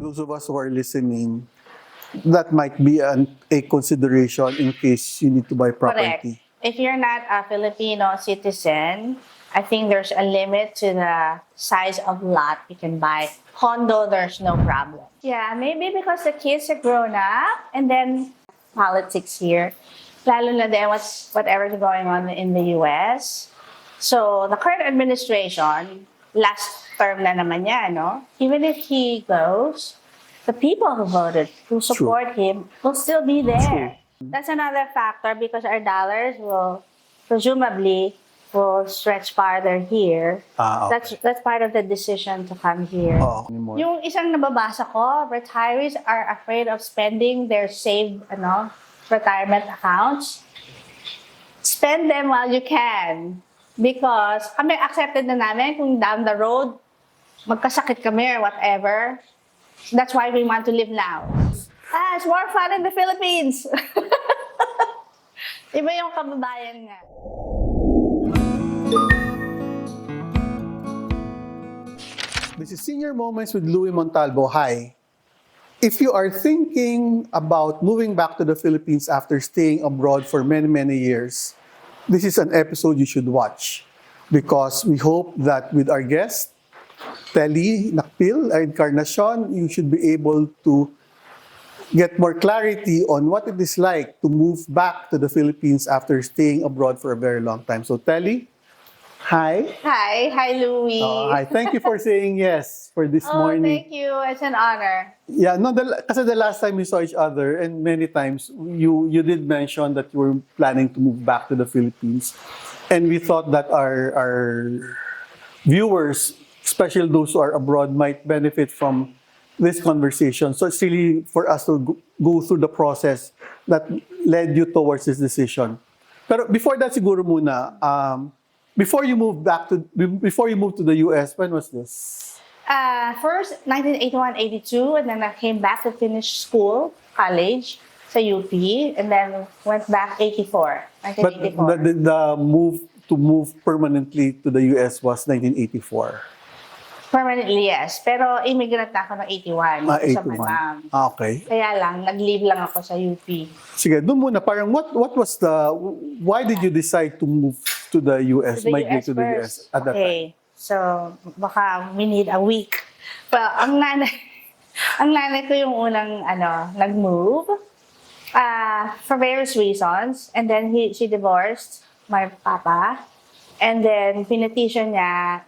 those of us who are listening, that might be a consideration in case you need to buy Correct. property. If you're not a Filipino citizen, I think there's a limit to the size of lot you can buy. Condo, there's no problem. Yeah, maybe because the kids are grown up and then politics here. Lalo na din whatever's going on in the US. So the current administration, last term na naman niya, no? Even if he goes, the people who voted, who support him, will still be there. That's another factor because our dollars will presumably will stretch farther here. Okay. That's part of the decision to come here. Anymore. Yung isang nababasa ko, retirees are afraid of spending their saved retirement accounts. Spend them while you can. Because kami accepted na namin kung down the road, magkasakit kami or whatever. That's why we want to live now. It's more fun in the Philippines. Iba yung kababayan nga. This is Senior Moments with Louie Montalvo. Hi. If you are thinking about moving back to the Philippines after staying abroad for many, many years, this is an episode you should watch because we hope that with our guest, Telly Nakpil, Encarnacion, you should be able to get more clarity on what it is like to move back to the Philippines after staying abroad for a very long time. So, Telly, hi. Hi, Louie. Hi. Thank you for saying yes for this morning. Thank you. It's an honor. Yeah, no, kasi the last time we saw each other, and many times, you did mention that you were planning to move back to the Philippines. And we thought that our viewers, especially those who are abroad, might benefit from this conversation. So it's really for us to go through the process that led you towards this decision. Pero before that, siguro muna, before you moved to the US, when was this? First, 1981-82, and then I came back to finish school, college, sa UP, and then went back 1984. But the move to move permanently to the US was 1984. Permanently, yes. Pero immigrant na ako ng 81. Sa my mom. Okay. Kaya lang, nag-leave lang ako sa UP. Sige, doon muna, parang what was why did you decide to move to the US, migrate to the US at that time? Okay, so baka we need a week. Well, ang nanay ko yung unang nag-move for various reasons. And then she divorced my papa. And then pinetition niya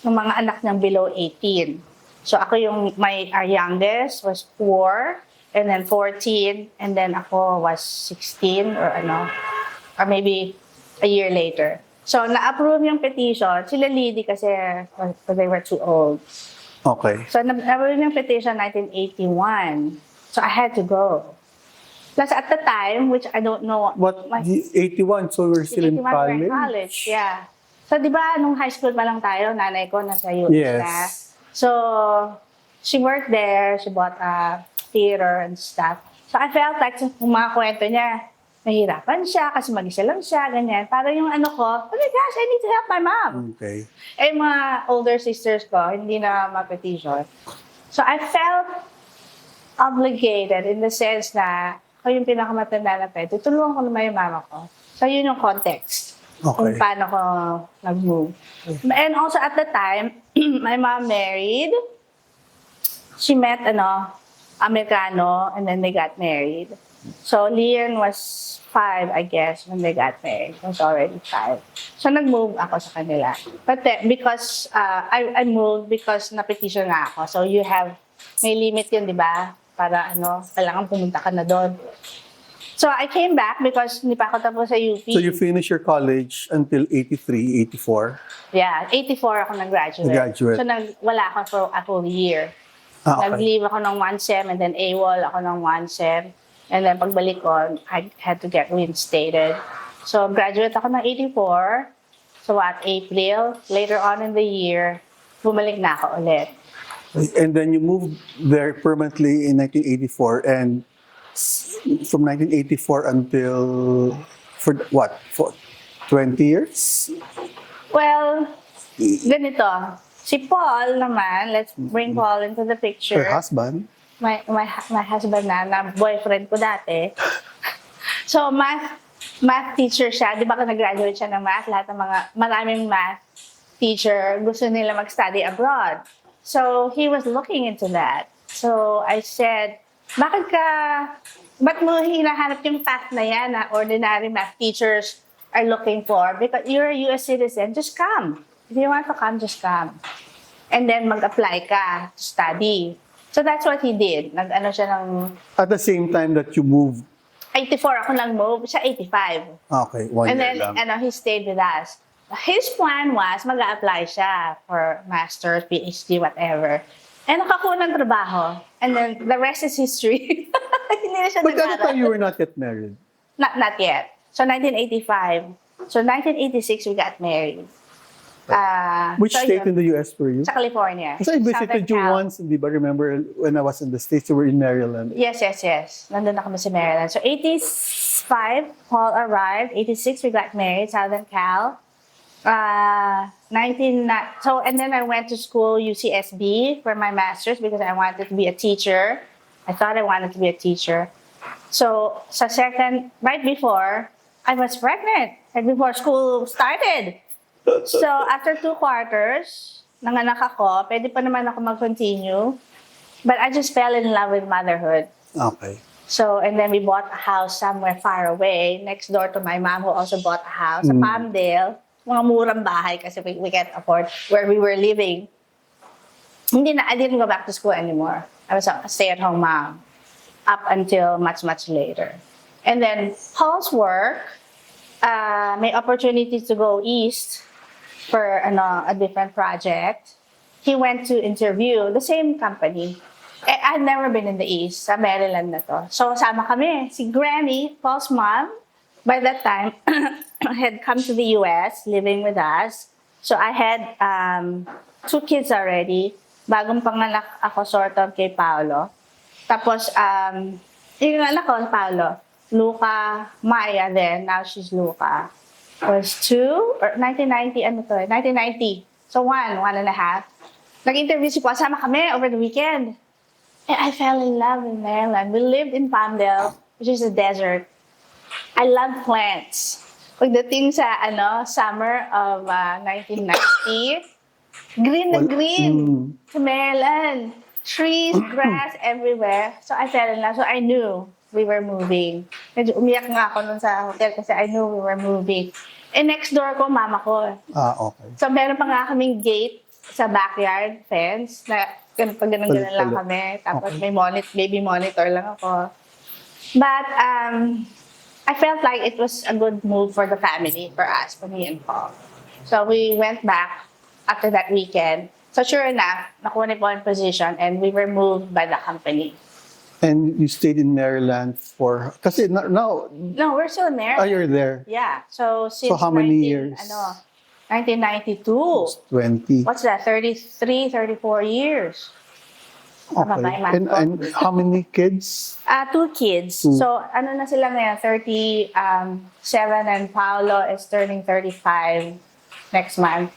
ng mga anak niyang below 18. So ako our youngest was 4, and then 14, and then ako was 16 or maybe a year later. So na-approve yung petition. Sila Lady kasi they were too old. Okay. So na-approve yung petition 1981. So I had to go. Plus at the time, which I don't know. 81, so we're still in college? Yeah. So, di ba, nung high school pa lang tayo, nanay ko nasa US Yes. na. So, she worked there, she bought a theater and stuff. So, I felt like, kung mga kwento niya, nahihirapan siya kasi mag-isa lang siya, ganyan. Parang yung ko, oh my gosh, I need to help my mom. Okay. Eh, mga older sisters ko, hindi na ma-petition. So, I felt obligated in the sense na ako yung pinakamatanda na pwede. Tulungan ko naman yung mama ko. So, yun yung context. Okay. Kung paano ko nag-move. And also at the time, my mom married. She met Americano, and then they got married. So Lian was 5, I guess, when they got married. I was already 5. So nag-move ako sa kanila. But because I moved because na-petition nga ako. So may limit yun, di ba? Para kailangan pumunta ka na doon. So I came back because hindi pa ako tapos sa UP. So you finished your college until 83, 84? Yeah, 84 ako nag-graduate. So wala ako for a whole year. Okay. Nag-leave ako ng 1 sem and then AWOL ako ng 1 sem. And then pagbalik ko, I had to get reinstated. So graduate ako ng 84. So April, later on in the year, bumalik na ako ulit. And then you moved there permanently in 1984 and from 1984 until, for 20 years? Well, ganito. Si Paul naman, let's bring Paul into the picture. Her husband. My husband na boyfriend ko dati. So, math teacher siya. Di ba kung nag-graduate siya ng math, lahat ng maraming math teacher gusto nila mag-study abroad. So, he was looking into that. So, I said, ba't mo hinahanap yung path na yan na ordinary math teachers are looking for? Because you're a US citizen, just come. If you want to come, just come. And then mag-apply ka to study. So that's what he did. Nag-ano siya ng... At the same time that you moved. 84 ako lang move, siya 85. Okay, 1 And year then, lang. he stayed with us. His plan was, mag-a-apply siya for master's, PhD, whatever. And nakakuha ng trabaho. And then, the rest is history. Hindi na siya But at the nag-aral. time, you were not yet married. Not yet. So, 1985. So, 1986, we got married. Which so state yun, in the US were you? Sa California. Kasi I visited Southern you Cal. once, di ba? Remember when I was in the States, you were in Maryland. Yes. Nandun na kami sa Maryland. So, 85, Paul arrived. 86, we got married, Southern Cal. And then I went to school, UCSB, for my master's because I wanted to be a teacher. I thought I wanted to be a teacher. So, right before, I was pregnant. Right before school started. So, after 2 quarters, nanganak ako, pwede pa naman ako mag-continue. But I just fell in love with motherhood. Okay. So, and then we bought a house somewhere far away, next door to my mom who also bought a house, sa Palmdale. Mga murang bahay kasi we can't afford where we were living. I didn't go back to school anymore. I was a stay-at-home mom up until much, much later. And then Paul's work, may opportunity to go east for a different project. He went to interview the same company. I'd never been in the East, sa Maryland na to. So, sama kami. Si Granny, Paul's mom, by that time, had come to the US, living with us. So, I had 2 kids already. Bagong panganak ako, sort of, kay Paolo. Tapos, yung anak ko, Paolo, Luca, Maya then, now she's Luca, was 2, or 1990. So, 1.5. Nag-interview si Paul, sama kami over the weekend. And I fell in love in Maryland. We lived in Palmdale, which is a desert. I love plants. Pagdating sa summer of 1990, green na green sa Maryland. Trees, grass everywhere. So I fell in love. So I knew we were moving. Medyo umiyak nga ako nun sa hotel kasi I knew we were moving. And next door ko, mama ko. Okay. So meron pa nga kaming gate sa backyard fence na pag ganun lang kami. Tapos may baby monitor lang ako. But I felt like it was a good move for the family, for us, for me and Paul. So we went back after that weekend. So sure enough, nakuha ni Paul yung position and we were moved by the company. And you stayed in Maryland for... Kasi now... No, we're still in Maryland. you're there. Yeah. So since how many years? 1992. 20. What's that? 33, 34 years. Okay. And how many kids? 2 kids. So, na sila ngayon? 37 and Paolo is turning 35 next month.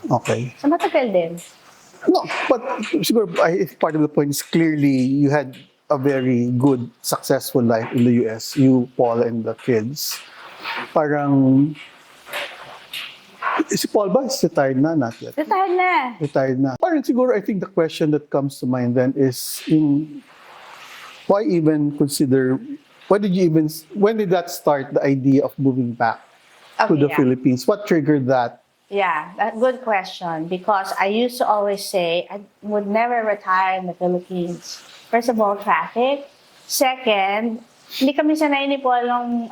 Okay. So, matagal din. No, but siguro, part of the point is clearly you had a very good, successful life in the US. You, Paul, and the kids. Parang... Si Paul ba is retired na? Not yet. Retired na. Retired na. Parang siguro, I think the question that comes to mind then is, why when did that start, the idea of moving back to the Philippines? What triggered that? Yeah, good question. Because I used to always say, I would never retire in the Philippines. First of all, traffic. Second, hindi kami sanay ni Paul nung,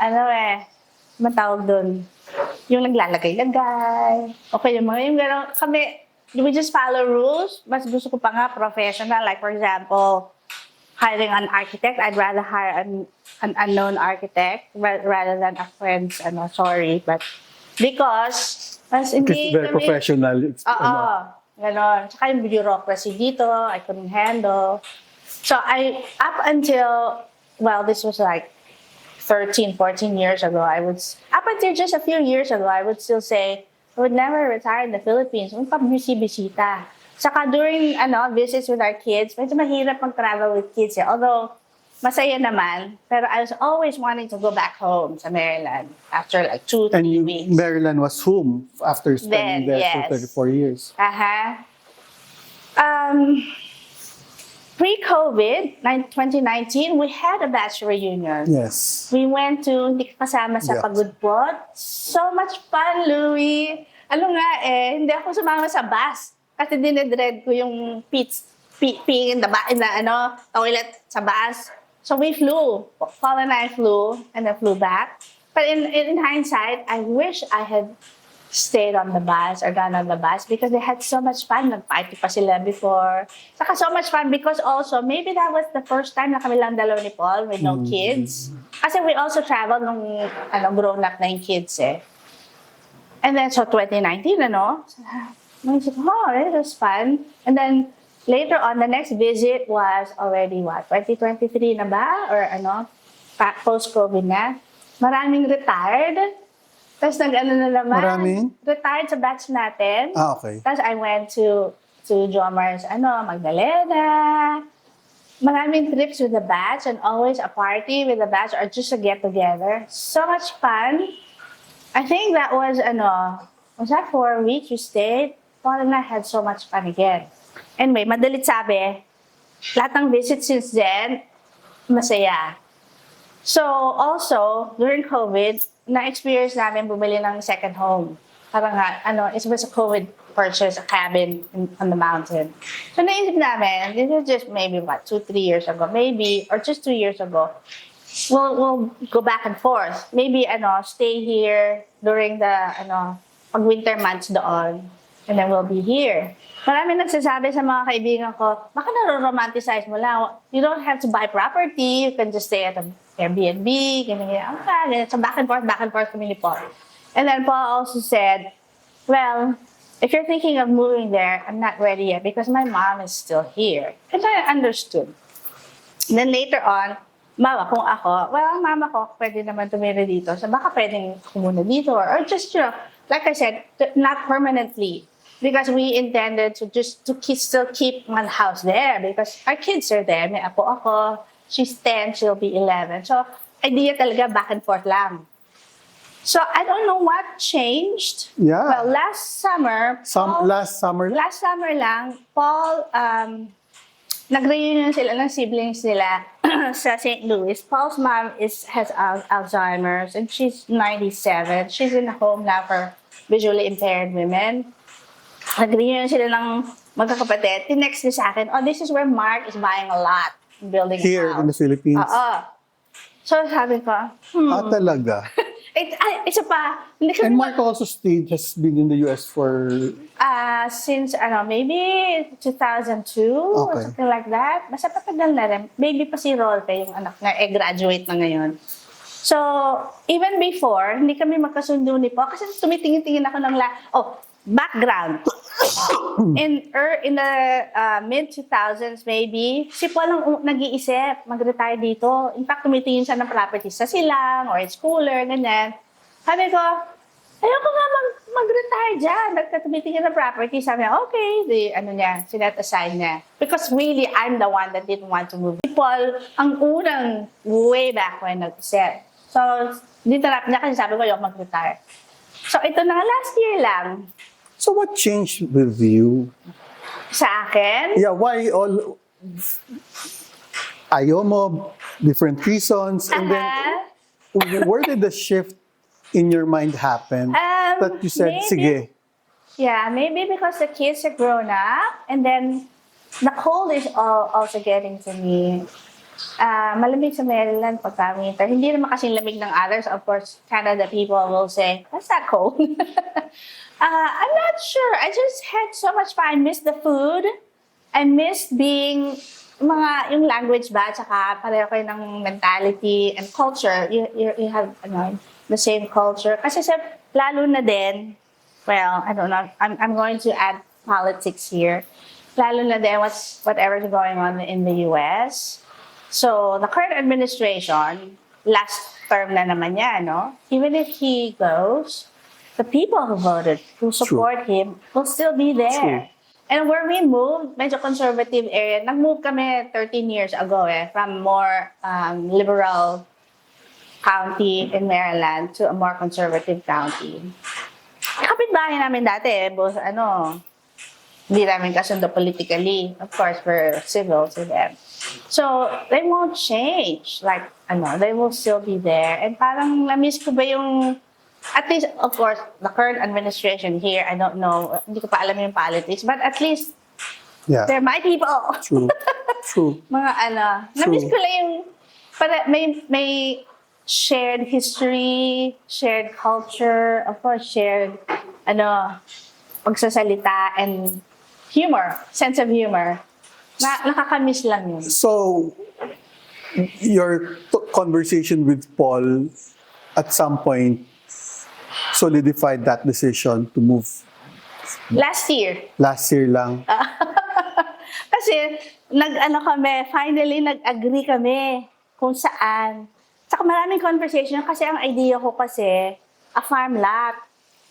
matawag doon. Yung naglalagay-lagay. Okay, yung gano'n. We just follow rules. Mas gusto ko pa nga professional. Like, for example, hiring an architect. I'd rather hire an unknown architect rather than a friend's, but because, mas hindi It's very professional. Oo, gano'n. Tsaka yung bureaucracy dito, I couldn't handle. So, up until, this was like 13, 14 years ago, up until just a few years ago, I would still say, I would never retire in the Philippines. Magpabisita. Saka during visits with our kids, medyo mahirap mag-travel with kids. Eh. Although, masaya naman. Pero I was always wanting to go back home sa Maryland after like 2-3 And weeks. Maryland was home after spending Then, there for yes. 34 years. Pre-COVID, 2019, we had a batch reunion. Yes. We went to, hindi ka kasama sa Yeah. Pagudpot. So much fun, Louie. Hindi ako sumama sa bus. Kasi dinedread ko yung peeing in the toilet sa bus. So we flew. Paul and I flew, and then flew back. But in hindsight, I wish I had stayed on the bus or gone on the bus because they had so much fun. Nag-party pa sila before. Saka so much fun because also, maybe that was the first time na kami lang dalawa ni Paul with no kids. Kasi we also traveled nung grown-up na yung kids eh. And then, so 2019, naisip ko, it was fun. And then, later on, the next visit was already 2023 na ba? Or post-COVID na. Maraming retired. Tapos na naman. Maraming? Retired sa batch natin. Okay. Tapos I went to Jomar's, Magdalena. Maraming trips with the batch and always a party with the batch or just a get-together. So much fun. I think that was, was that 4 weeks we stayed? Paul and I had so much fun again. Anyway, madalit sabi, lahat ng visits since then, masaya. So, also, during COVID, na-experience namin bumili ng second home. Parang it was a COVID purchase, a cabin on the mountain. So, naisip namin, this is just maybe 2-3 years ago, maybe, or just 2 years ago, we'll go back and forth. Maybe, stay here during the, pag-winter months doon, and then we'll be here. Marami nagsasabi sa mga kaibigan ko, baka naro-romanticize mo lang. You don't have to buy property. You can just stay at an Airbnb. Ganyan. So back and forth kami ni Paul. And then Paul also said, well, if you're thinking of moving there, I'm not ready yet because my mom is still here. And I understood. And then later on, kung ako, mama ko, pwede naman tumira dito. So baka pwedeng ako muna dito. Or just, like I said, not permanently. Because we intended to still keep one house there because our kids are there. May apo ako. She's 10, she'll be 11. So, idea talaga back and forth lang. So, I don't know what changed. Yeah. Well, last summer, Last summer lang, Paul, nag-reunion sila ng siblings nila sa St. Louis. Paul's mom has Alzheimer's and she's 97. She's in a home now for visually impaired women. Nag-reunion sila ng magkakapatid. Tinext niya sa akin, this is where Mark is buying a lot. Building here a house. in the Philippines. So sabi ko, talaga. Isa pa. And Mark also has been in the US for... since, maybe 2002 or something like that. Basta patagal na rin. Baby pa si Rolfe, yung anak niya, graduate na ngayon. So, even before, hindi kami magkasundo ni Po. Kasi tumitingin-tingin ako ng background. In the mid-2000s maybe, si Paul lang nag-iisip, mag-retire dito. In fact, tumitingin siya ng properties sa Silang or schooler, ganyan. Sabi ko, ayoko nga mag-retire dyan. Tumitingin ng property. Sabi niya, okay. Sinet aside niya. Because really, I'm the one that didn't want to move. Si Paul, ang unang way back when nag-isip. So, dinarap niya kasi sabi ko, ayoko mag-retire. So, ito na last year lang. So what changed with you? Sa akin? Yeah, why all... Ayaw mo, different reasons, and then where did the shift in your mind happen that you said, maybe, sige? Yeah, maybe because the kids are grown up, and then the cold is also getting to me. Malamig sa Maryland pagka winter. Hindi naman kasing lamig ng others. Of course, Canada people will say, that's not cold. I'm not sure. I just had so much fun. I missed the food. I missed being yung language ba, tsaka pareho kayo ng mentality and culture. You have the same culture. Kasi lalo na din, well, I don't know, I'm going to add politics here. Lalo na din whatever's going on in the US. So, the current administration, last term na naman niya, even if he goes, the people who voted, who support him, will still be there. True. And where we moved, medyo conservative area. Nag-move kami 13 years ago from more liberal county in Maryland to a more conservative county. Kapitbahay namin dati both hindi namin kasundo politically. Of course, we're civil to them. So, they won't change. Like, they will still be there. And parang na-miss ko ba yung, at least, of course, the current administration here, I don't know, hindi ko pa alam yung politics, but at least, Yeah. they're my people. True. True. Mga na-miss ko lang yung, para may shared history, shared culture, of course, shared, pagsasalita, and humor, sense of humor. Nakakamiss lang yun. So, your conversation with Paul at some point solidified that decision to move Last year. last year lang. Kasi, finally, nag-agree kami kung saan. Saka maraming conversation kasi ang idea ko kasi, a farm lot.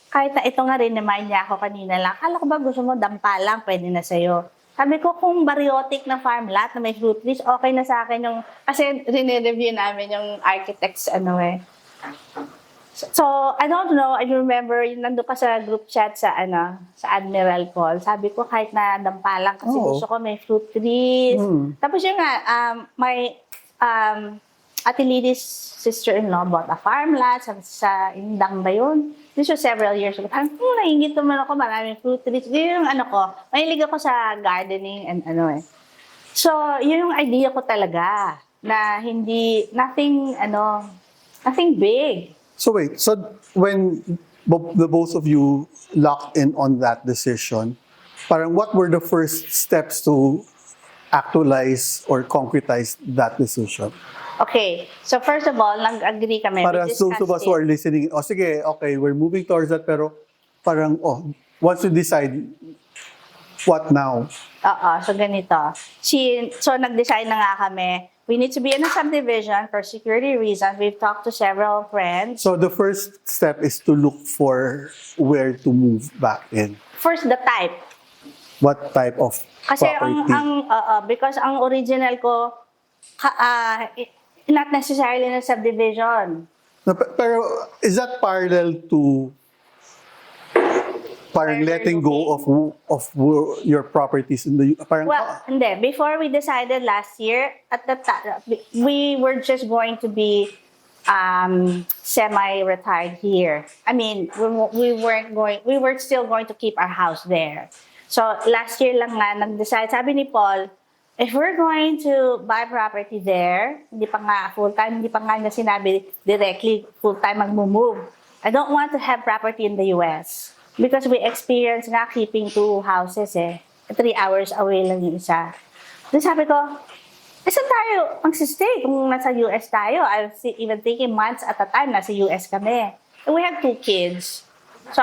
Kahit na ito nga rin, remind niya ako kanina lang, akala ko ba gusto mo dampa lang, pwede na sa'yo. Sabi ko, kung bariotic na farm lot na may fruit trees, okay na sa akin yung, kasi rinireview namin yung architects, So, I don't know, I remember, nandun ka sa group chat sa Admiral Paul. Sabi ko, kahit na dampa lang, kasi Oo. gusto ko may fruit trees. Tapos yun nga, my Ate Lily's sister-in-law bought a farm lot sa Indang ba yun? This was several years ago. Parang, naingit naman ako, maraming fruit trees. Yun yung mahilig ako sa gardening and So, yun yung idea ko talaga, na nothing big. So wait, so when the both of you locked in on that decision, parang what were the first steps to actualize or concretize that decision? Okay, so first of all, nag-agree kami. Para We those of us discussed who it. are listening, sige, okay, we're moving towards that, pero parang, once you decide, what now? So ganito. So nag-decide na nga kami. We need to be in a subdivision for security reasons. We've talked to several friends. So the first step is to look for where to move back in. First, the type. What type of Kasi property? because ang original ko, not necessarily na subdivision. No, pero is that parallel to parang Where letting you're go of your properties in the parang Well, hindi. Before we decided last year, at the time, we were just going to be semi-retired here. I mean, we were still going to keep our house there. So, last year lang nga, nag-decide, sabi ni Paul, if we're going to buy property there, hindi pa nga full-time, hindi pa nga na sinabi directly full-time mag-move. I don't want to have property in the US. Because we experienced nga keeping 2 houses 3 hours away lang yung isa. Then sabi ko, saan tayo magsistay kung nasa US tayo? I was even thinking months at a time, nasa US kami. And we have 2 kids. So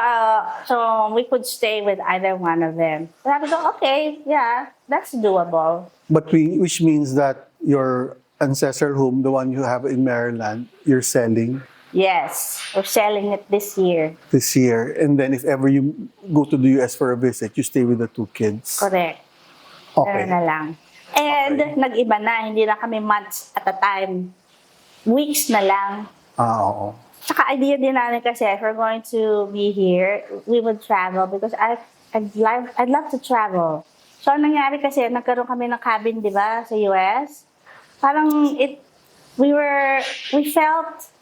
we could stay with either one of them. Sabi ko, okay, yeah, that's doable. but which means that your ancestral home, the one you have in Maryland, you're selling Yes, we're selling it this year. this year, and then if ever you go to the US for a visit, you stay with the 2 kids. Correct. Okay. Ganun na lang. And Okay. nag-iba na, hindi na kami months at a time. Weeks na lang. Oo. Saka idea din namin kasi if we're going to be here, we would travel because I'd love to travel. So, ang nangyari kasi, nagkaroon kami ng cabin, di ba, sa US. Parang we felt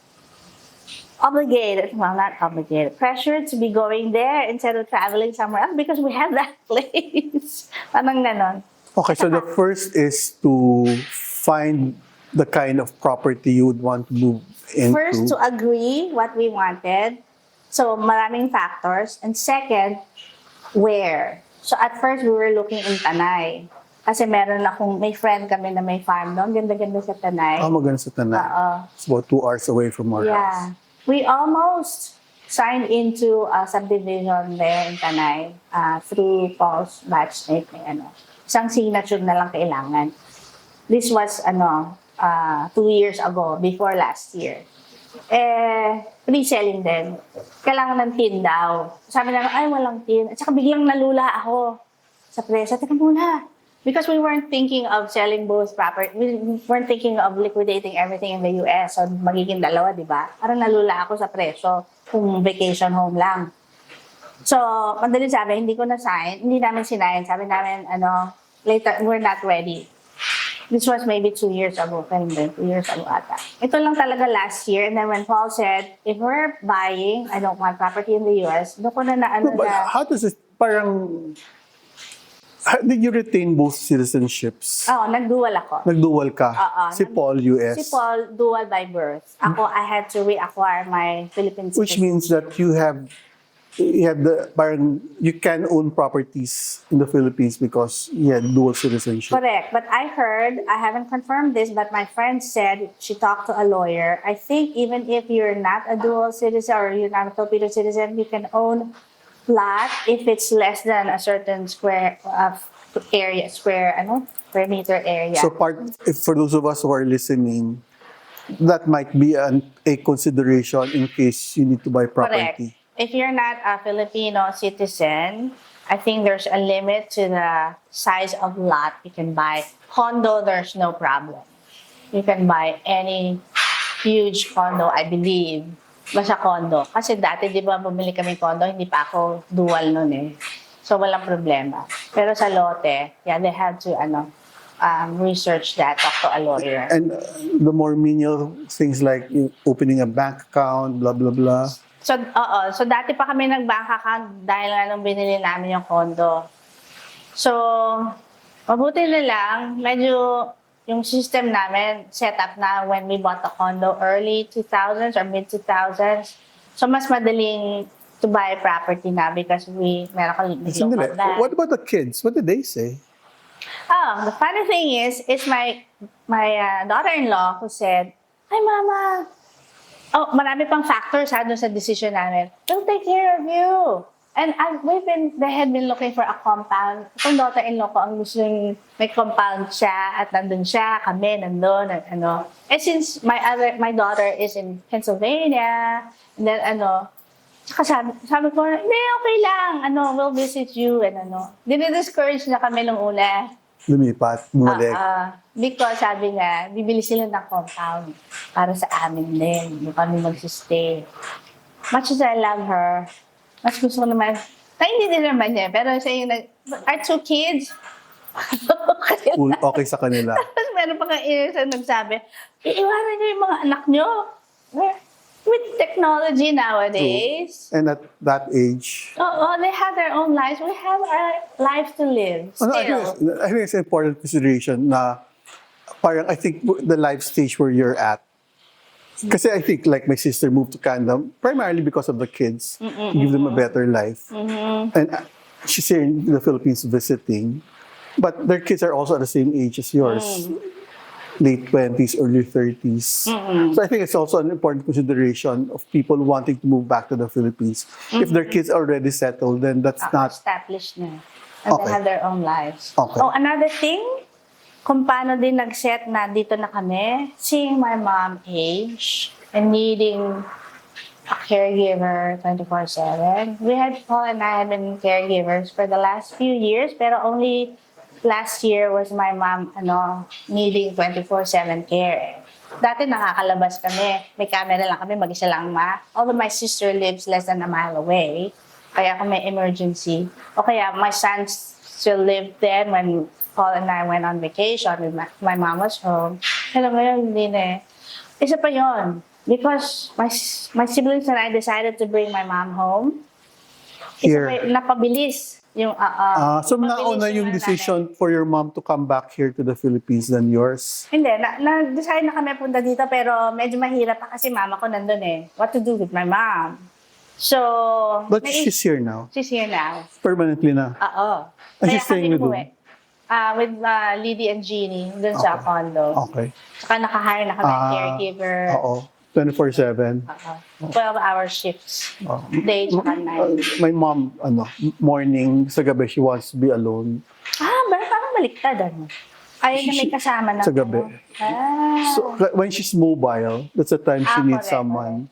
obligated, well, not obligated, pressured to be going there instead of traveling somewhere else because we have that place. Parang ganon. Okay, so the first is to find the kind of property you would want to move into. First, to agree what we wanted. So, maraming factors. And second, where. So, at first, we were looking in Tanay. Kasi may friend kami na may farm doon. Ganda-ganda sa Tanay. Maganda sa Tanay. It's about 2 hours away from our house. Yeah. We almost signed into a subdivision there in Tanay through Paul's batchmate. Isang signature na lang kailangan. This was 2 years ago, before last year. Reselling din. Kailangan ng tin daw. Sabi namin, ay, walang tin. At saka biglang nalula ako. sa presyo. Teka muna. Because we weren't thinking of selling both property. We weren't thinking of liquidating everything in the US. So, magiging dalawa, di ba? Parang nalula ako sa presyo kung vacation home lang. So, madali sabi, hindi ko na-sign. Hindi namin sinign. Sabi namin, later, we're not ready. This was maybe 2 years ago. 2 years ago ata. Ito lang talaga last year. And then when Paul said, if we're buying, I don't want property in the US, doon ko na No, but how does it, parang, how did you retain both citizenships? nag-dual ako. Nag-dual ka? Oo, Si Paul, US. Si Paul, dual by birth. Ako, I had to reacquire my Philippine Which citizenship. means that you have parang, you can own properties in the Philippines because you had dual citizenship. Correct. But I heard, I haven't confirmed this, but my friend said she talked to a lawyer. I think even if you're not a dual citizen or you're not a Filipino citizen, you can own lot if it's less than a certain square meter area. So if for those of us who are listening, that might be a consideration in case you need to buy Correct. property. If you're not a Filipino citizen, I think there's a limit to the size of lot you can buy. Condo, there's no problem. You can buy any huge condo, I believe. Basta condo. Kasi dati, di ba, bumili kami condo, hindi pa ako dual nun eh. So, walang problema. Pero sa lote, they have to, research that, talk to a lawyer. And the more menial things like opening a bank account, blah, blah, blah. So, So, dati pa kami nag-bank account dahil nga nung binili namin yung condo. So, mabuti na lang, medyo yung system namin set up na when we bought the condo early 2000s or mid 2000s. So, mas madaling to buy property na because meron ka local bank. What about the kids? What did they say? The funny thing is, it's my daughter-in-law who said, "Hi, Mama." Marami pang factors doon sa decision namin. They'll take care of you. And they had been looking for a compound. Itong daughter-in-law ko, ang gusto yung may compound siya at nandun siya, kami nandun, at ano. And since my daughter is in Pennsylvania, and then saka sabi ko, hindi, okay lang, we'll visit you, and Dine-discourage na kami nung una. Lumipat, bumalik. Because sabi nga, bibili sila ng compound para sa amin din. Doon kami magsistay. Much as I love her, mas gusto ko naman, hindi din naman niya, pero sa yung our 2 kids, Okay sa kanila. tapos meron pa kang isa nagsabi, iiwanan niyo yung mga anak niyo. With technology nowadays. And at that age. They have their own lives. We have our life to live still. I think it's an important consideration na parang I think the life stage where you're at. Kasi I think like my sister moved to Canada primarily because of the kids. Give them a better life. And she's here in the Philippines visiting. But their kids are also at the same age as yours. Late 20s, early 30s. So I think it's also an important consideration of people wanting to move back to the Philippines. If their kids are already settled, then that's not... Established na. And they have their own lives. Okay. Another thing, kung paano din nag-set na dito na kami, seeing my mom age and needing a caregiver 24/7. Paul and I had been caregivers for the last few years, pero only last year was my mom needing 24/7 care. Dati nakakalabas kami. May camera lang kami, mag-isa lang Although my sister lives less than a mile away. Kaya kung may emergency. O kaya my son still lived then when Paul and I went on vacation with my mom was home. Pero ngayon hindi na Isa pa yon. Because my siblings and I decided to bring my mom home. Here. Napabilis. So nauna yung decision for your mom to come back here to the Philippines than yours? Hindi, na-decide na kami punta dito pero medyo mahirap pa kasi mama ko nandun eh. What to do with my mom? So... But she's here now? She's here now. Permanently na? Oo. And she's staying with you? With Liddy and Jeannie dun sa condo. Okay. Saka naka-hire na kami caregiver. Oo. 24/7. 12-hour shifts. Day tsaka night. My mom, morning, sa gabi, she wants to be alone. Parang baliktad Ayaw na may kasama na. Sa gabi. So, when she's mobile, that's the time she needs correct, someone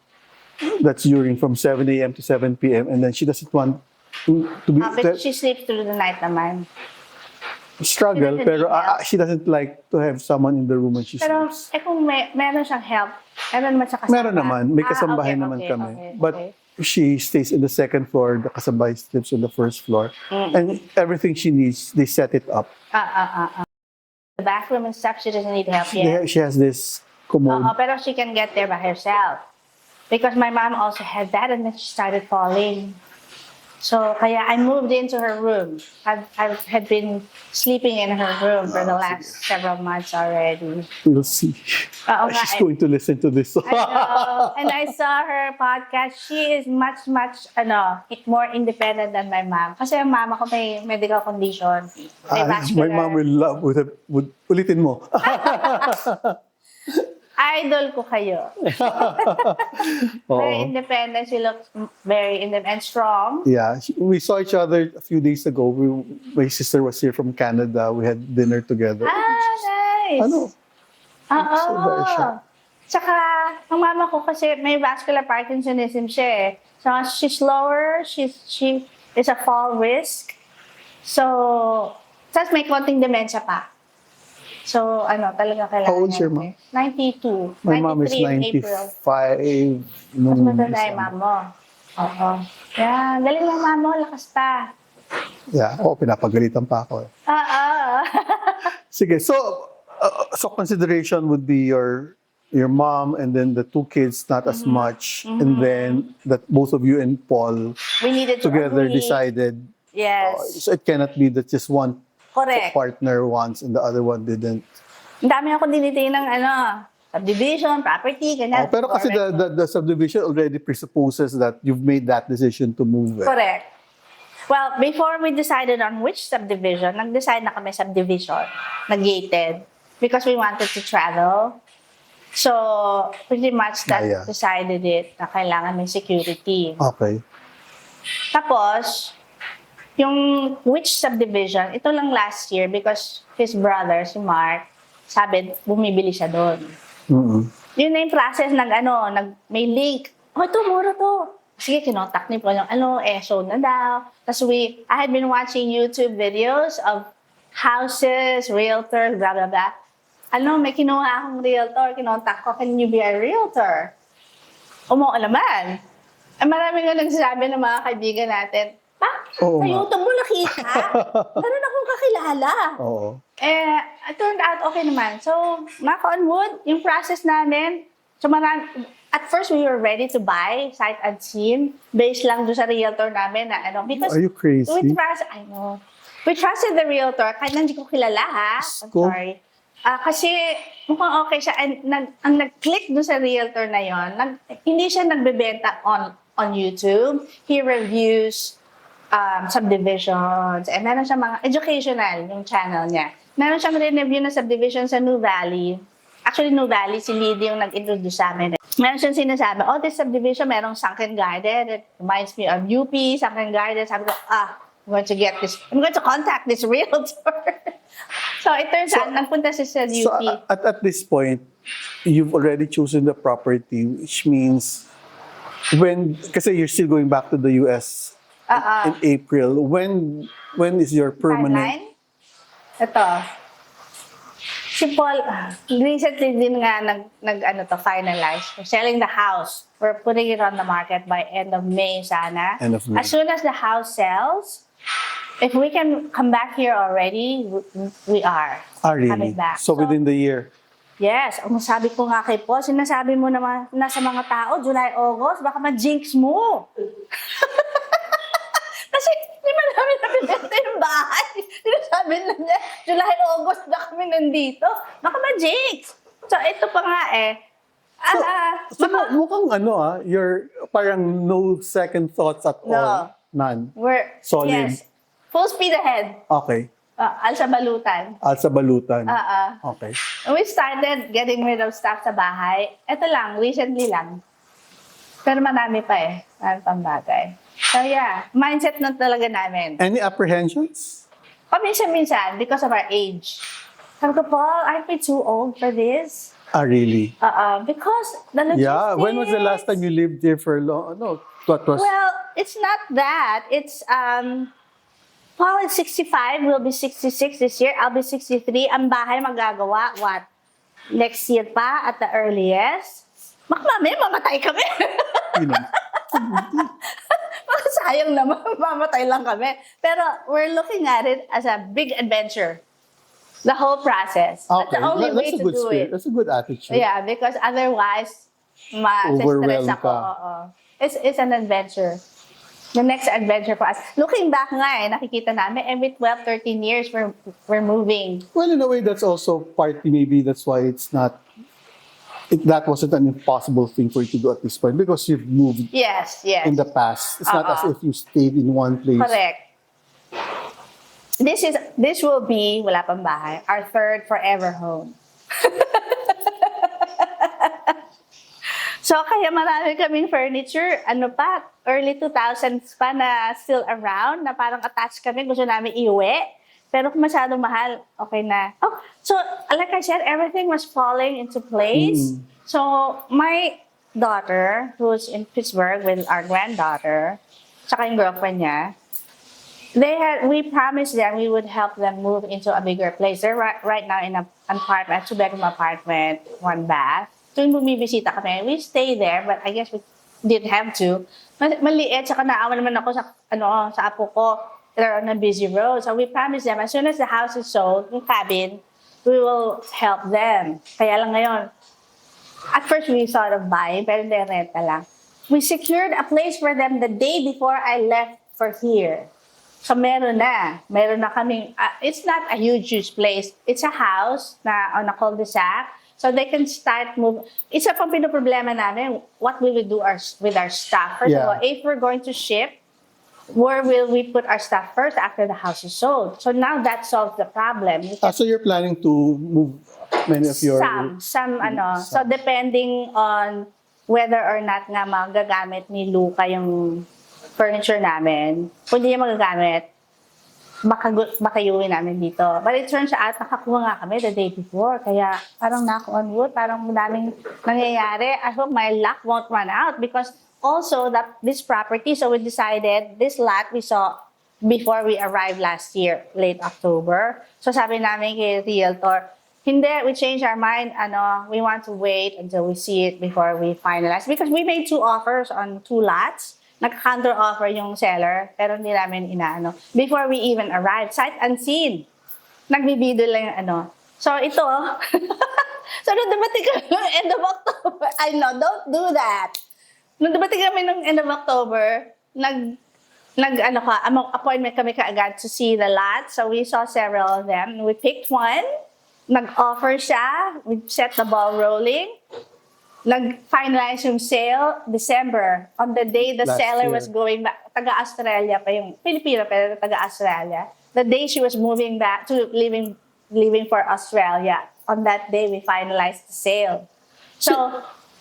that's during from 7 a.m. to 7 p.m. And then she doesn't want To be But she sleeps through the night naman. struggle, She doesn't pero need help. she doesn't like to have someone in the room when she Pero, sleeps. kung meron siyang help, meron naman siya kasama. Meron naman, may kasambahay okay, naman okay, kami. okay, But okay. she stays in the second floor, the kasabay sleeps on the first floor. And everything she needs, they set it up. The bathroom and stuff, she doesn't need help yet. She has this commode. Pero she can get there by herself. Because my mom also had that and then she started falling. So, kaya I moved into her room. I had been sleeping in her room for the last several months already. We'll see. She's going to listen to this. I know. And I saw her podcast. She is much, more independent than my mom. Kasi ang mama ko may medical condition. May My vascular. mom will love, would ulitin mo. Idol ko kayo. Very Oo. independent. She looks very independent and strong. Yeah, we saw each other a few days ago. My sister was here from Canada. We had dinner together. Nice. Ano? So very sharp. Tsaka, ang mama ko kasi may vascular Parkinsonism siya eh. So, she's lower. She is a fall risk. So, tapos may konting dementia pa. So, talaga kailangan. How old is your mom? 92. My mom is 93 in April. 95. Mas matanda yung mom mo. Oo. Yeah, galing ng mom mo. Lakas pa. Yeah, pinapagalitan pa ako. Oo. Sige, so consideration would be your mom and then the two kids not as much, and then that both of you and Paul We needed to together agree. decided. Yes. So it cannot be that just one Correct. partner wants and the other one didn't. Ang dami ako dinitain ng subdivision, property, ganyan. Pero kasi the subdivision already presupposes that you've made that decision to move. Correct. Well, before we decided on which subdivision, nag-decide na kami subdivision, nag-gated, because we wanted to travel. So, pretty much that decided it na kailangan may security. Okay. Tapos, yung which subdivision, ito lang last year because his brother, si Mark, sabi, bumibili siya doon. Yun na yung process may link. Ito, mura to. Sige, kinontak niyo po yung sold na daw. Tapos I had been watching YouTube videos of houses, realtors, blah, blah, blah. May kinuha akong realtor, kinontak ko, can you be a realtor? Umuo naman. Marami nga nagsasabi ng mga kaibigan natin, sa YouTube mo nakita? Meron akong kakilala. Oo. It turned out okay naman. So, knock on wood, yung process namin, at first we were ready to buy sight unseen based lang doon sa realtor namin na because Are you crazy? we trusted the realtor kahit hindi ko kilala ha. I'm sorry. Kasi mukhang okay siya. And ang nag-click doon sa realtor na yon, hindi siya nagbebenta on YouTube. He reviews subdivisions. And meron siya mga educational yung channel niya. Meron siyang review na subdivision sa New Valley. Actually, New Valley, si Liddy yung nag-introduce sa amin. Meron siyang sinasabi, this subdivision, merong sunken garden. It reminds me of UP, sunken garden. Sabi ko, I'm going to contact this realtor. So, it turns out, nagpunta siya sa UP. So, at this point, you've already chosen the property, which means kasi you're still going back to the US in April. When is your permanent? Timeline? Ito. Si Paul, recently din nga finalize. We're selling the house. We're putting it on the market by end of May sana. End of May. As soon as the house sells, if we can come back here already, we are Really? coming back. So within the year? Yes. Ang sabi ko nga kay Paul, sinasabi mo naman nasa mga tao, July, August, baka ma-jinx mo. Kasi di ba namin nabibenta yung bahay? Sinasabi na niya, July, August na kami nandito. Baka ma-jinx. So ito pa nga So mukhang you're parang no second thoughts at all. None. We're Solid. Yes. Full speed ahead. Okay. Alsa balutan. Alsa balutan. Okay. We started getting rid of stuff sa bahay. Ito lang, recently lang. Pero marami pa marami pang bagay. So yeah, mindset na talaga namin. Any apprehensions? Paminsan-minsan, because of our age. Sabi ko, Paul, aren't we too old for this? Ah, really? Because the logistics... Yeah. When was the last time you lived there for long? No, what was? Well, it's not that. It's, Paul is 65, will be 66 this year. I'll be 63. Ang bahay magagawa, what? Next year pa at the earliest? Mami, mamatay kami. You know, Sayang naman, mamatay lang kami. Pero we're looking at it as a big adventure. The whole process. That's okay, the only way that's a to good do spirit. it. That's a good attitude. Yeah, because otherwise, ma-stress Overwhelmed ako. ka. Oo. It's an adventure. The next adventure for us. Looking back nga nakikita namin, every 12, 13 years, we're moving. Well, in a way, that's also partly maybe that's why it's not. That wasn't an impossible thing for you to do at this point because you've moved Yes. in the past. It's not as if you stayed in one place. Correct. This will be, wala pang bahay, our third forever home. So, kaya marami kaming furniture, early 2000s pa na still around, na parang attached kami, gusto namin iuwi. Pero kung masyadong mahal, okay na. Oh, so, like I said, everything was falling into place. So, my daughter, who's in Pittsburgh with our granddaughter, tsaka yung girlfriend niya, we promised them we would help them move into a bigger place. They're right now in an apartment, 2-bedroom apartment, 1 bath. Tuwing bumibisita kami, we stay there, but I guess we didn't have to. Maliit, saka naawa naman ako sa apo ko. They're on a busy road. So we promised them, as soon as the house is sold, yung cabin, we will help them. Kaya lang ngayon, at first we thought of buying, pero hindi, renta lang. We secured a place for them the day before I left for here. So meron na kaming, it's not a huge place. It's a house na on a cul-de-sac. So they can start move. Isa pang pinoproblema namin, what will we do with our stuff? First of all, if we're going to ship, where will we put our stuff first after the house is sold? So now that solves the problem. So you're planning to move many of your... Some. So depending on whether or not nga magagamit ni Luca yung furniture namin, kung hindi niya magagamit, makayuwi namin dito. But it turns out, nakakuha nga kami the day before. Kaya parang knock on wood, parang madaming nangyayari. I hope my luck won't run out because also this property, so we decided, this lot we saw before we arrived last year, late October. So sabi namin kay Realtor, hindi, we changed our mind. We want to wait until we see it before we finalize. Because we made 2 offers on 2 lots. Nag-counter offer yung seller, pero hindi namin inaano. Before we even arrived, sight unseen. Nagbibido lang yung So ito, so nung dumating kami ng end of October, I know, don't do that. Nung dumating kami ng end of October, appointment kami kaagad to see the lot. So we saw several of them. We picked one. Nag-offer siya. We set the ball rolling. Nag-finalize yung sale December. On the day the seller was going back, taga-Australia pa yung, Pilipino pero taga-Australia. The day she was moving back to leaving for Australia. On that day, we finalized the sale. So,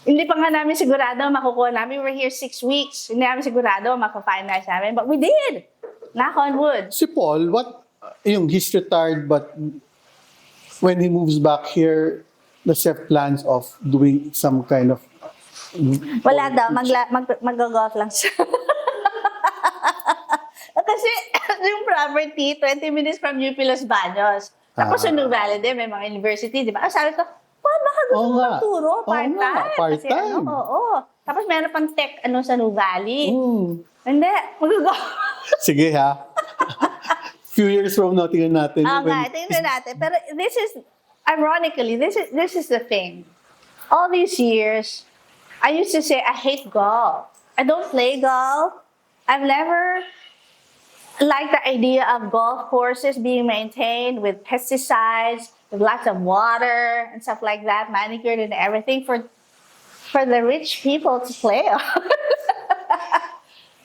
hindi pa nga namin sigurado makukuha namin. We were here 6 weeks. Hindi namin sigurado makafinalize namin. But we did. Knock on wood. Si Paul, he's retired but when he moves back here, does he have plans of doing some kind of... Wala daw, mag-golf lang siya. Kasi yung property, 20 minutes from UP Los Baños. Tapos sa New Valley din, may mga university, di ba? Sabi ko, baka gusto mo magturo, part-time. Part-time. Tapos meron pang tech sa New Valley. Hindi, mag-golf. Sige ha. Few years from now, tingnan natin. Tingnan natin. Pero ironically, this is the thing. All these years, I used to say, I hate golf. I don't play golf. I've never liked the idea of golf courses being maintained with pesticides, with lots of water and stuff like that, manicured and everything for the rich people to play on.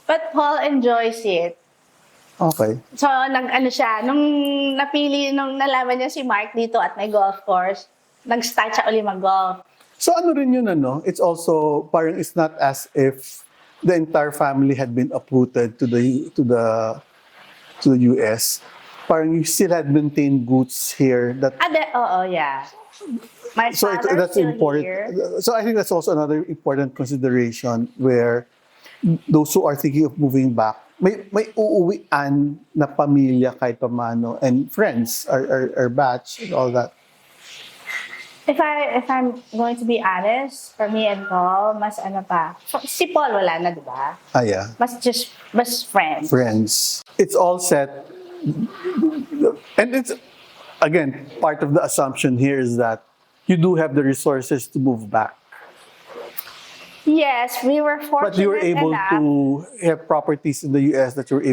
But Paul enjoys it. Okay. So, nung nalaman niya si Mark dito at may golf course, nag-start siya ulit mag-golf. So rin yun, It's also, parang it's not as if the entire family had been uprooted to the US. Parang you still had maintained goods here that... Yeah. My So father's that's still important. here. So I think that's also another important consideration where those who are thinking of moving back, may uuwian na pamilya kahit pamano and friends, our batch and all that. If I'm going to be honest, for me and Paul, mas ano pa. Si Paul wala na, di ba? Yeah. Mas friends. Friends. It's all set. And it's, again, part of the assumption here is that you do have the resources to move back. Yes, we were fortunate But you were able enough. to have properties in the US that you're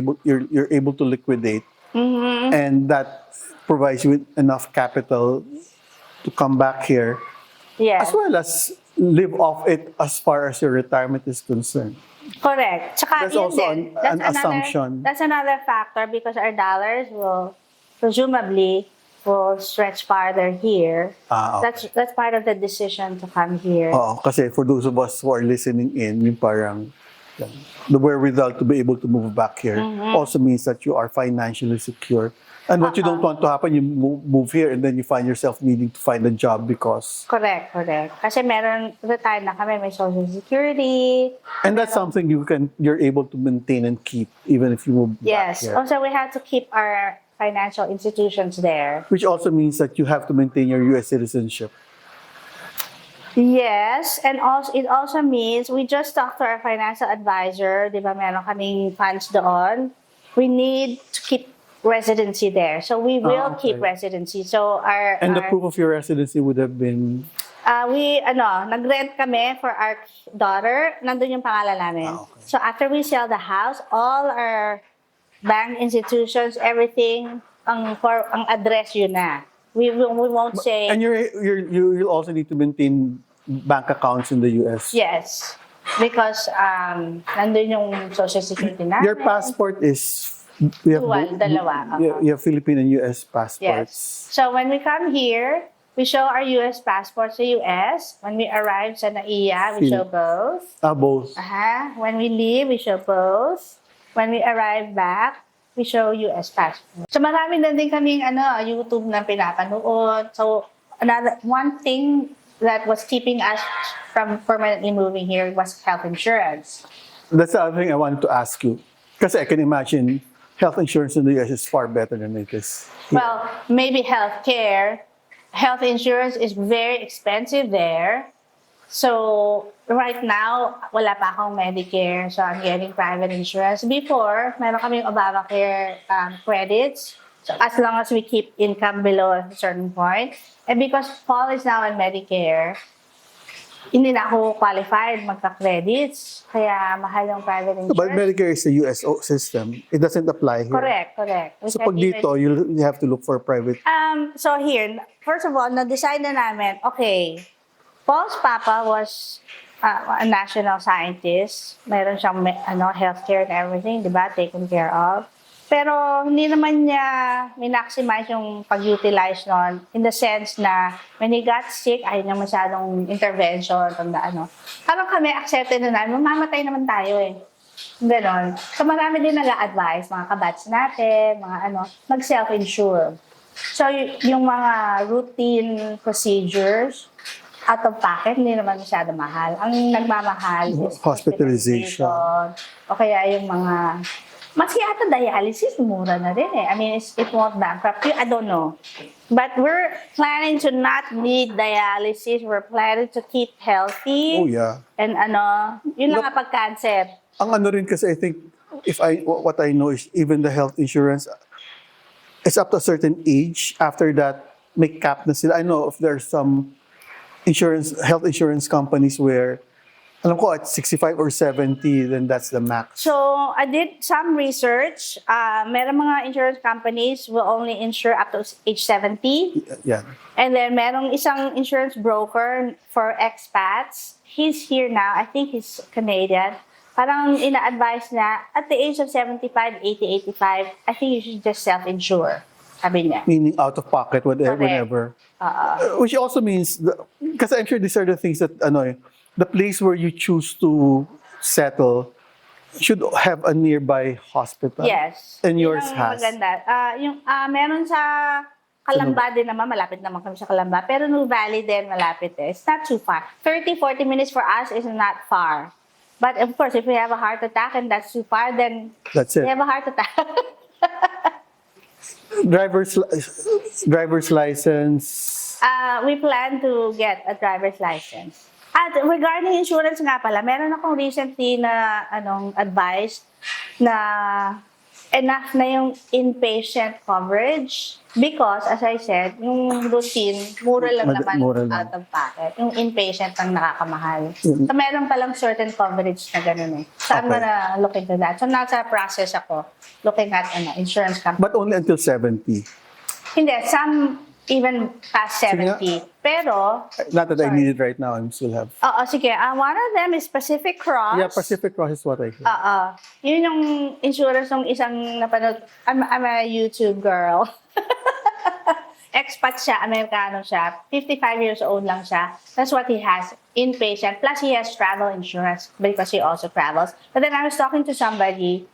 able to liquidate. Mm-hmm. And that provides you with enough capital to come back here, Yes, as well as live off it as far as your retirement is concerned. correct. Tsaka That's yun also din, an assumption. That's another factor because our dollars will presumably stretch farther here. Okay. That's part of the decision to come here. Oo, kasi for those of us who are listening in, yung parang the wherewithal to be able to move back here also means that you are financially secure. And what you don't want to happen, you move here and then you find yourself needing to find a job because... Correct. Kasi retired na kami, may social security. And that's something you're able to maintain and keep even if you move back Yes. here. Also, we have to keep our financial institutions there. Which also means that you have to maintain your US citizenship. Yes, and also it also means we just talked to our financial advisor, di ba meron kaming funds doon. We need to keep residency there. So we will Okay. keep residency. So And the proof of your residency would have been... nag-rent kami for our daughter. Nandun yung pangalan namin. Okay. So after we sell the house, all our bank institutions, everything, ang address yun na. We won't say... And you'll also need to maintain bank accounts in the US. Yes. Because nandun yung social security namin. Your passport is... You have, dalawa. you have Philippine and US passports. Yes. So when we come here, we show our US passport sa US. When we arrive sa NAIA, we show both. Both. When we leave, we show both. When we arrive back, we show US passport. So marami na din kaming YouTube na pinapanood. So one thing that was keeping us from permanently moving here was health insurance. That's the other thing I wanted to ask you. Because I can imagine health insurance in the US is far better than it is here. Well, maybe healthcare. Health insurance is very expensive there. So, right now, wala pa akong Medicare. So, I'm getting private insurance. Before, meron kaming Obamacare credits. So, as long as we keep income below a certain point. And because Paul is now on Medicare, hindi na ako qualified magka-credits. Kaya mahal yung private insurance. But Medicare is a US system. It doesn't apply here. Correct. So pag dito, you have to look for private. So here, first of all, na-decide na namin, okay, Paul's papa was a national scientist. Meron siyang healthcare and everything, di ba? Taken care of. Pero hindi naman niya maximize yung pag-utilize nun in the sense na when he got sick, ayaw niya masyadong intervention, Parang kami accepted na namin, mamamatay naman tayo eh. Ganon. So marami din nag-a-advise, mga kabats natin, mag-self-insure. So yung mga routine procedures, out of pocket, hindi naman masyado mahal. Ang nagmamahal is hospitalization. O kaya yung mga... Maski ata dialysis, mura na rin eh. I mean, it won't bankrupt you. I don't know. But we're planning to not need dialysis. We're planning to keep healthy. Oh, yeah. And yun lang ang pag-concept. Ang rin kasi I think, what I know is even the health insurance, it's up to a certain age. After that, may cap na sila. I know if there's some health insurance companies where alam ko at 65 or 70, then that's the max. So, I did some research. Meron mga insurance companies will only insure up to age 70. Yeah. And then, merong isang insurance broker for expats. He's here now. I think he's Canadian. Parang ina-advise na at the age of 75, 80, 85, I think you should just self-insure. Sabi niya. Meaning out of pocket, Correct. whenever. Which also means, because I'm sure these are the things that, the place where you choose to settle should have a nearby hospital. Yes. And yours Yun ang has. Maganda. Meron sa Calamba din naman, malapit naman kami sa Calamba. Pero New Valley din, malapit eh. It's not too far. 30-40 minutes for us is not far. But of course, if we have a heart attack and that's too far, then That's we it. have a heart attack. Driver's license. We plan to get a driver's license. At regarding insurance nga pala, meron akong recently na advice na enough na yung inpatient coverage because, as I said, yung routine, mura lang naman Mura lang. out of pocket. Yung inpatient ang nakakamahal. Mm. So, meron palang certain coverage na ganun eh. So, I'm Okay. gonna look into that. So, nasa process ako looking at insurance company. But only until 70. Hindi, some even past Sige nga. 70. Pero, Not that I Sorry. need it right now. I'm still have. oo, sige. One of them is Pacific Cross. Yeah, Pacific Cross is what I hear. Oo. Yun yung insurance ng isang napanood. I'm a YouTube girl. Expat siya, Amerikano siya. 55 years old lang siya. That's what he has. Inpatient. Plus, he has travel insurance because he also travels. But then I was talking to somebody,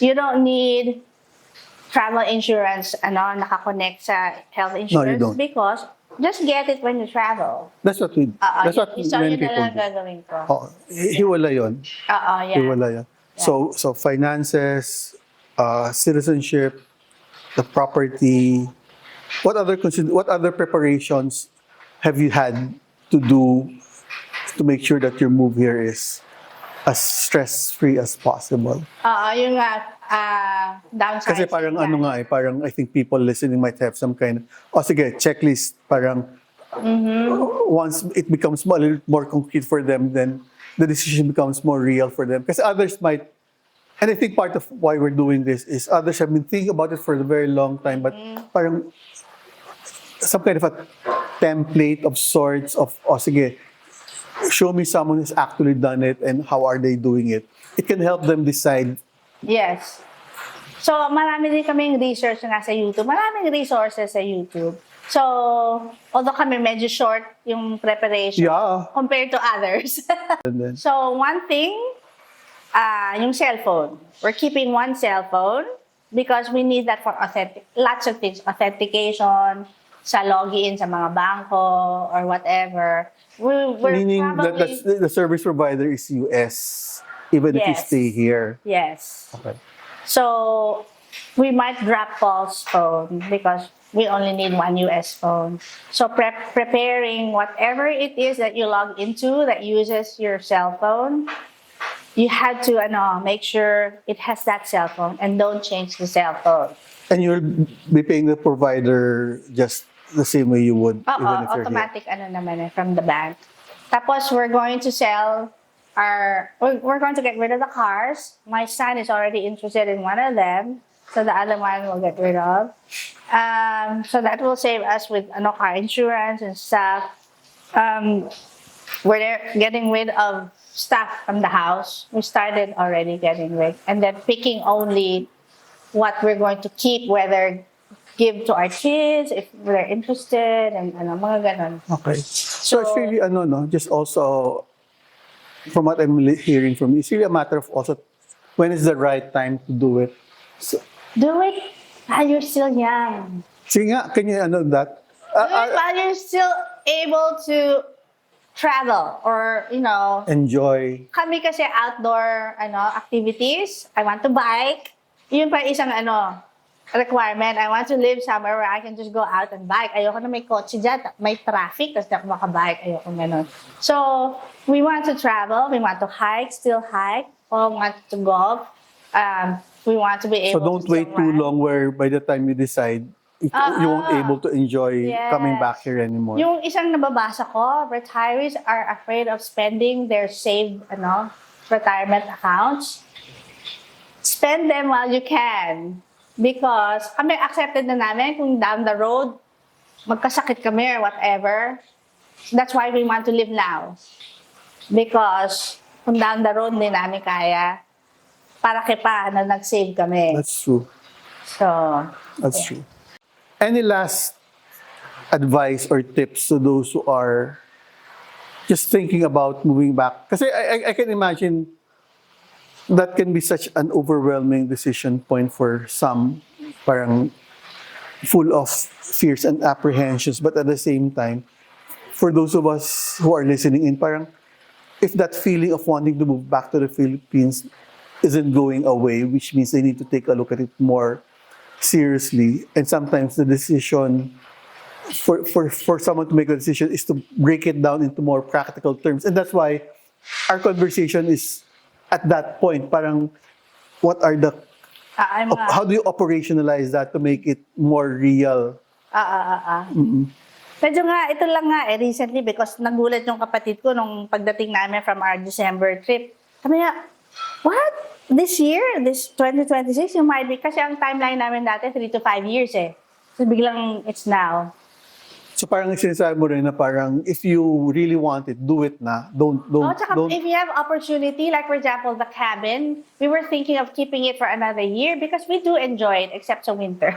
you don't need travel insurance, nakakonect sa health insurance don't. because just get it when you travel. That's what we. That's what So many yun na people lang do. gagawin ko. Oh, hiwala yun. Oo, yeah. Hiwala yun. So finances, citizenship, the property. What other preparations have you had to do to make sure that your move here is as stress-free as possible? Oo, yung downside. Kasi parang parang I think people listening might have some kind of, sige, checklist, parang once it becomes a little more concrete for them, then the decision becomes more real for them. Kasi others might, and I think part of why we're doing this is others have been thinking about it for a very long time, but parang some kind of a template of sorts of, sige, show me someone who's actually done it and how are they doing it. It can help them decide. Yes. So, marami din kaming research na sa YouTube. Maraming resources sa YouTube. So, although kami medyo short yung preparation Yeah. compared to others. And then, So, one thing, yung cellphone. We're keeping one cell phone because we need that for lots of things. Authentication, sa login sa mga bangko or whatever. We're meaning that probably... the service provider is US, even if you Yes. stay here. Yes. Okay. So, we might drop Paul's phone because we only need one US phone. So, preparing whatever it is that you log into that uses your cell phone, you had to make sure it has that cell phone and don't change the cell phone. And you'll be paying the provider just the same way you would even if you're Automatic from the bank. Tapos we're going to sell we're going to get rid of the cars. My son is already interested in one of them, so the other one we'll get rid of. So that will save us with car insurance and stuff. We're getting rid of stuff from the house. We started already getting rid, and then picking only what we're going to keep, whether give to our kids if they're interested, and mga ganon. here. Okay. So it's really just also from what I'm hearing from you, it's really a matter of also when is the right time to do it. So, Do it while you're still young. sige nga, can you that? Do it while you're still able to travel or, Enjoy. kami kasi outdoor activities. I want to bike. Yun pa isang requirement. I want to live somewhere where I can just go out and bike. Ayoko na may kotse dyan, may traffic, tapos di ako makabike. Ayoko ganun. So, we want to travel. We want to hike, still hike. Or want to golf. We want to be So able don't to wait still too run. long where by the time you decide, you won't able to enjoy coming back here anymore. Yung isang nababasa ko, retirees are afraid of spending their saved retirement accounts. Spend them while you can. Because kami accepted na namin kung down the road, magkasakit kami or whatever. That's why we want to live now. Because kung down the road hindi namin kaya, para pa na nag-save kami. That's true. So, That's true. Any last advice or tips to those who are just thinking about moving back? Kasi I can imagine that can be such an overwhelming decision point for some. Parang full of fears and apprehensions. But at the same time, for those of us who are listening in, parang if that feeling of wanting to move back to the Philippines isn't going away, which means they need to take a look at it more seriously. And sometimes the decision for someone to make a decision is to break it down into more practical terms. And that's why our conversation is at that point. Parang, what are the, how do you operationalize that to make it more real? Medyo nga, ito lang nga recently because nagulat yung kapatid ko nung pagdating namin from our December trip. Sabi niya, what? This year? This 2026? You might be, kasi ang timeline namin dati 3 to 5 years eh. So biglang it's now. So parang sinasabi mo rin na parang if you really want it, do it na. Don't. If you have opportunity, like for example, the cabin, we were thinking of keeping it for another year because we do enjoy it, except sa winter.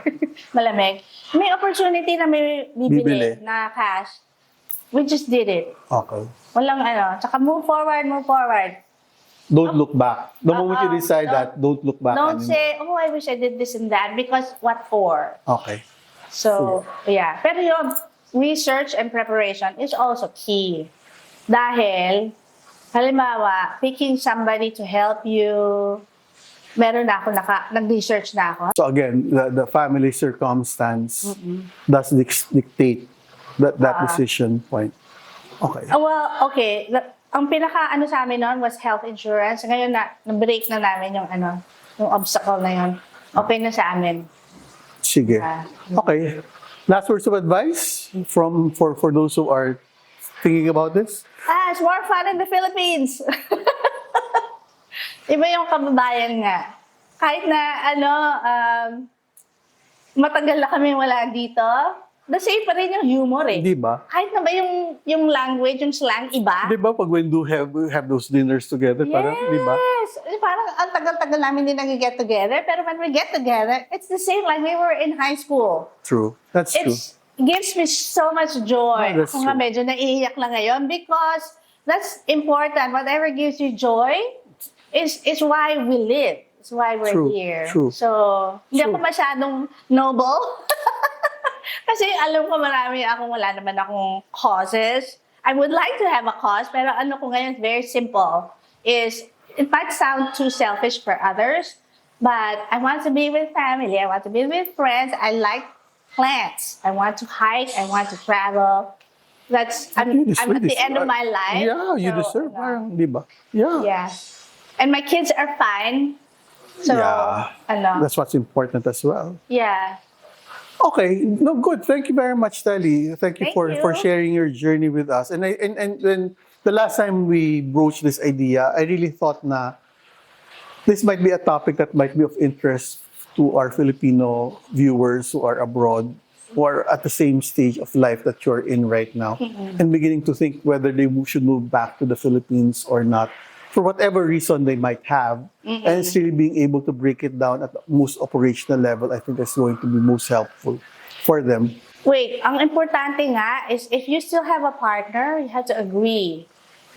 Malamig. May opportunity na may bibili na cash. We just did it. Okay. Walang tsaka move forward. Don't look back. The moment you decide that, don't look back Don't anymore. say, oh, I wish I did this and that because what for? Okay. So, yeah. Pero yung research and preparation is also key. Dahil, halimbawa, picking somebody to help you, meron na ako, nag-research na ako. So again, the family circumstance does dictate that decision point. Okay. Well, okay. Ang pinaka sa amin noon was health insurance. Ngayon na-break na namin yung obstacle na yun. Okay na sa amin. Sige. Okay. Last words of advice for those who are thinking about this? It's more fun in the Philippines. Iba yung kababayan nga. Kahit na matagal na kami wala dito, the same pa rin yung humor eh. Di ba? Kahit na ba yung language, yung slang iba? Di ba pag when do have those dinners together, parang, di ba? Yes! Parang ang tagal-tagal namin din nag-get together, pero when we get together, it's the same like we were in high school. True. That's true. It gives me so much joy. Oh, that's Ako nga true. medyo naiiyak lang ngayon because that's important. Whatever gives you joy is why we live. It's why we're True, here. true. So, hindi True. ako masyadong noble. Kasi alam ko wala naman akong causes. I would like to have a cause, pero ko ngayon, very simple, is it might sound too selfish for others, but I want to be with family. I want to be with friends. I like plants. I want to hike. I want to travel. I'm at the end of my life. Yeah, you so, deserve. Parang, di ba? Yeah. Yeah. And my kids are fine. So, Yeah. That's what's important as well. yeah. Okay, no, good. Thank you very much, Tali. Thank you Thank for you. sharing your journey with us. And when the last time we broached this idea, I really thought na this might be a topic that might be of interest to our Filipino viewers who are abroad, who are at the same stage of life that you're in right now, and beginning to think whether they should move back to the Philippines or not, for whatever reason they might have, and still being able to break it down at the most operational level, I think is going to be most helpful for them. Wait, ang importante nga is if you still have a partner, you have to agree.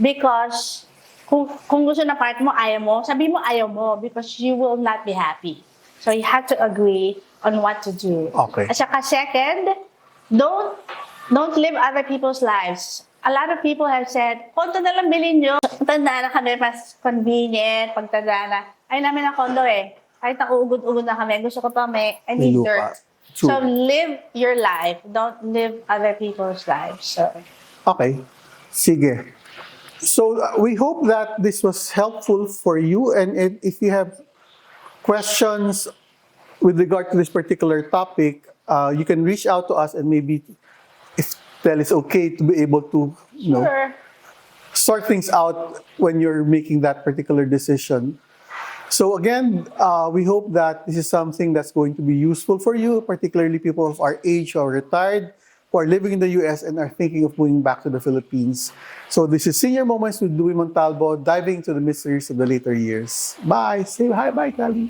Because kung gusto na partner mo, ayaw mo, sabi mo ayaw mo because you will not be happy. So you have to agree on what to do. Okay. At saka second, don't live other people's lives. A lot of people have said, kondo na lang bilhin nyo. Tanda na kami, mas convenient. Pagtanda na, ay namin ang kondo eh. Kahit nakuugod-ugod na kami, gusto ko pa I need lupa. dirt. True. So live your life. Don't live other people's lives. So, Okay. Sige. So we hope that this was helpful for you. And if you have questions with regard to this particular topic, you can reach out to us and maybe if Tel is okay to be able to, sure. sort things out when you're making that particular decision. So again, we hope that this is something that's going to be useful for you, particularly people of our age who are retired, who are living in the US and are thinking of moving back to the Philippines. So this is Senior Moments with Louie Montalvo, diving into the mysteries of the later years. Bye. Say hi, bye, Tali.